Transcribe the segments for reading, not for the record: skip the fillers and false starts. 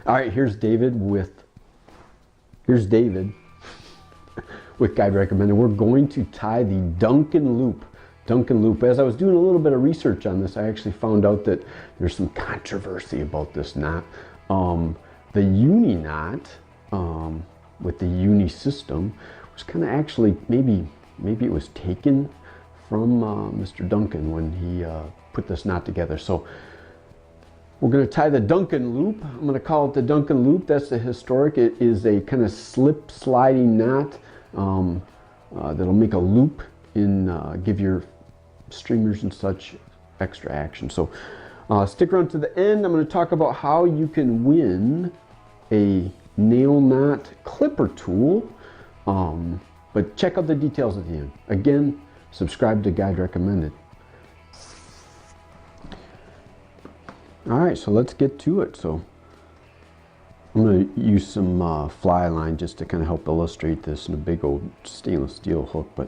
All right, here's David with Guide Recommended. We're going to tie the Duncan loop. As I was doing a little bit of research on this, I actually found out that there's some controversy about this knot. The uni-knot with the uni system was kind of actually, maybe it was taken from Mr. Duncan when he put this knot together. So we're going to tie the Duncan loop. I'm going to call it the Duncan loop. That's the historic. It is a kind of slip sliding knot that'll make a loop and give your streamers and such extra action. So stick around to the end. I'm going to talk about how you can win a nail knot clipper tool. But check out the details at the end. Again, subscribe to Guide Recommended. All right, so let's get to it. So I'm going to use some fly line just to kind of help illustrate this in a big old stainless steel hook, but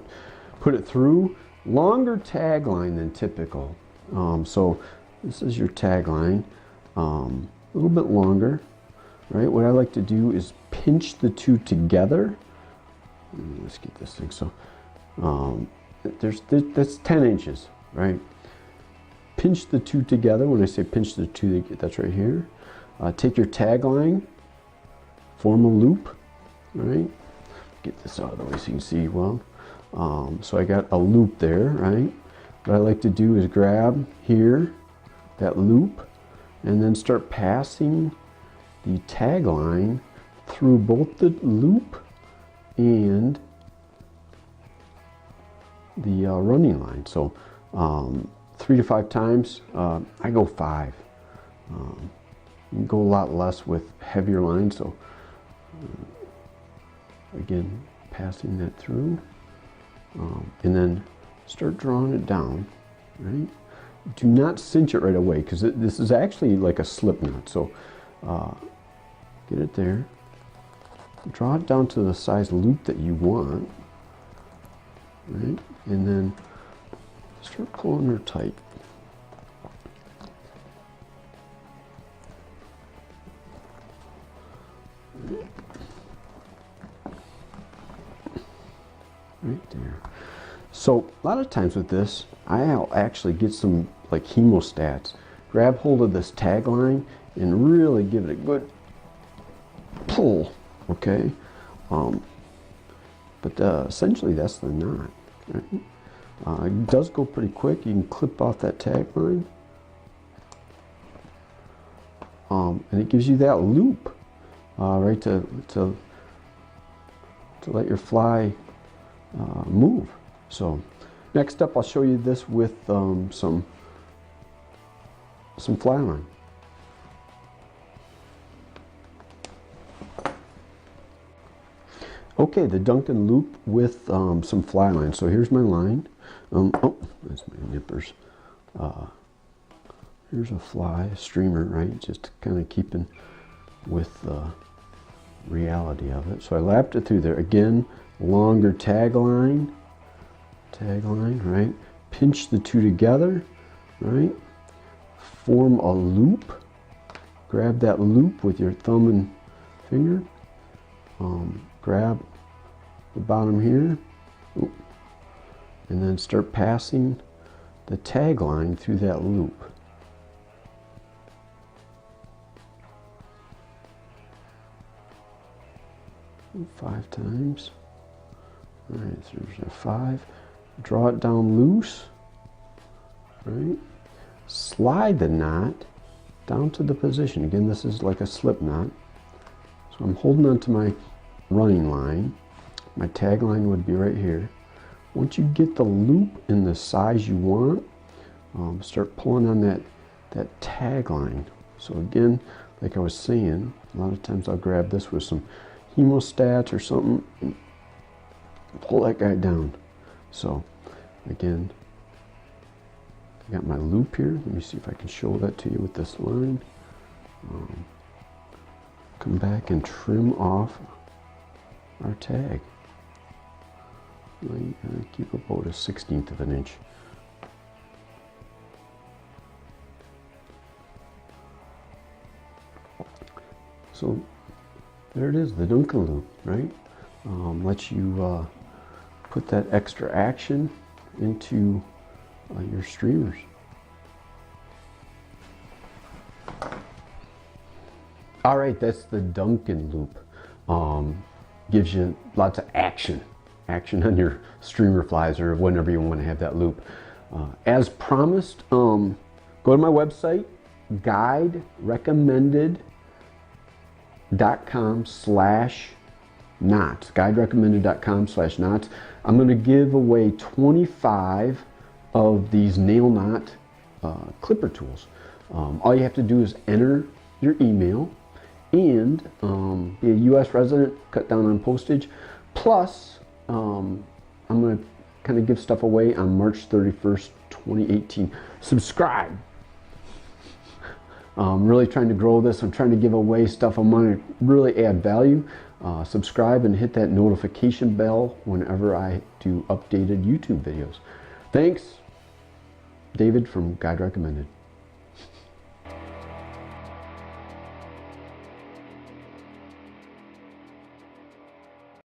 put it through. Longer tag line than typical. So this is your tag line, a little bit longer, right? What I like to do is pinch the two together. Let's get this thing. So that's 10 inches, right? Pinch the two together. When I say pinch the two, that's right here. Take your tag line, form a loop, right? Get this out of the way so you can see well. So I got a loop there, right? What I like to do is grab here, that loop, and then start passing the tag line through both the loop and the running line. So 3 to 5 times. I go 5. You can go a lot less with heavier lines. So again, passing that through. And then start drawing it down, right? Do not cinch it right away because this is actually like a slip knot. So get it there. Draw it down to the size loop that you want, right? And then start pulling her tight. Right there. So a lot of times with this, I'll actually get some like hemostats. Grab hold of this tag line and really give it a good pull, okay? But essentially that's the knot, right? It does go pretty quick. You can clip off that tag line. And it gives you that loop, right, to let your fly move. So next up, I'll show you this with some fly line. Okay, the Duncan loop with some fly line. So here's my line. Oh, that's my nippers. Here's a fly, a streamer, right? Just kind of keeping with the reality of it. So I lapped it through there. Again, longer tag line, right? Pinch the two together, right? Form a loop. Grab that loop with your thumb and finger. Grab the bottom here, and then start passing the tag line through that loop. And 5 times. All right, so there's a 5. Draw it down loose, right? Slide the knot down to the position. Again, this is like a slip knot. So I'm holding on to my running line. My tag line would be right here. Once you get the loop in the size you want, start pulling on that tag line. So again, like I was saying, a lot of times I'll grab this with some hemostats or something and pull that guy down. So again, I got my loop here. Let me see if I can show that to you with this line. Come back and trim off our tag. Keep about a 1/16 of an inch. So there it is, the Duncan loop, right? Lets you put that extra action into your streamers. All right, that's the Duncan loop. Gives you lots of action on your streamer flies or whenever you want to have that loop. As promised, go to my website, guiderecommended.com/knots, guiderecommended.com/knots. I'm going to give away 25 of these nail knot clipper tools. All you have to do is enter your email and be a U.S. resident, cut down on postage. Plus, I'm going to kind of give stuff away on March 31st, 2018. Subscribe. I'm really trying to grow this. I'm trying to give away stuff. I'm going to really add value. Subscribe and hit that notification bell whenever I do updated YouTube videos. Thanks, David from Guide Recommended.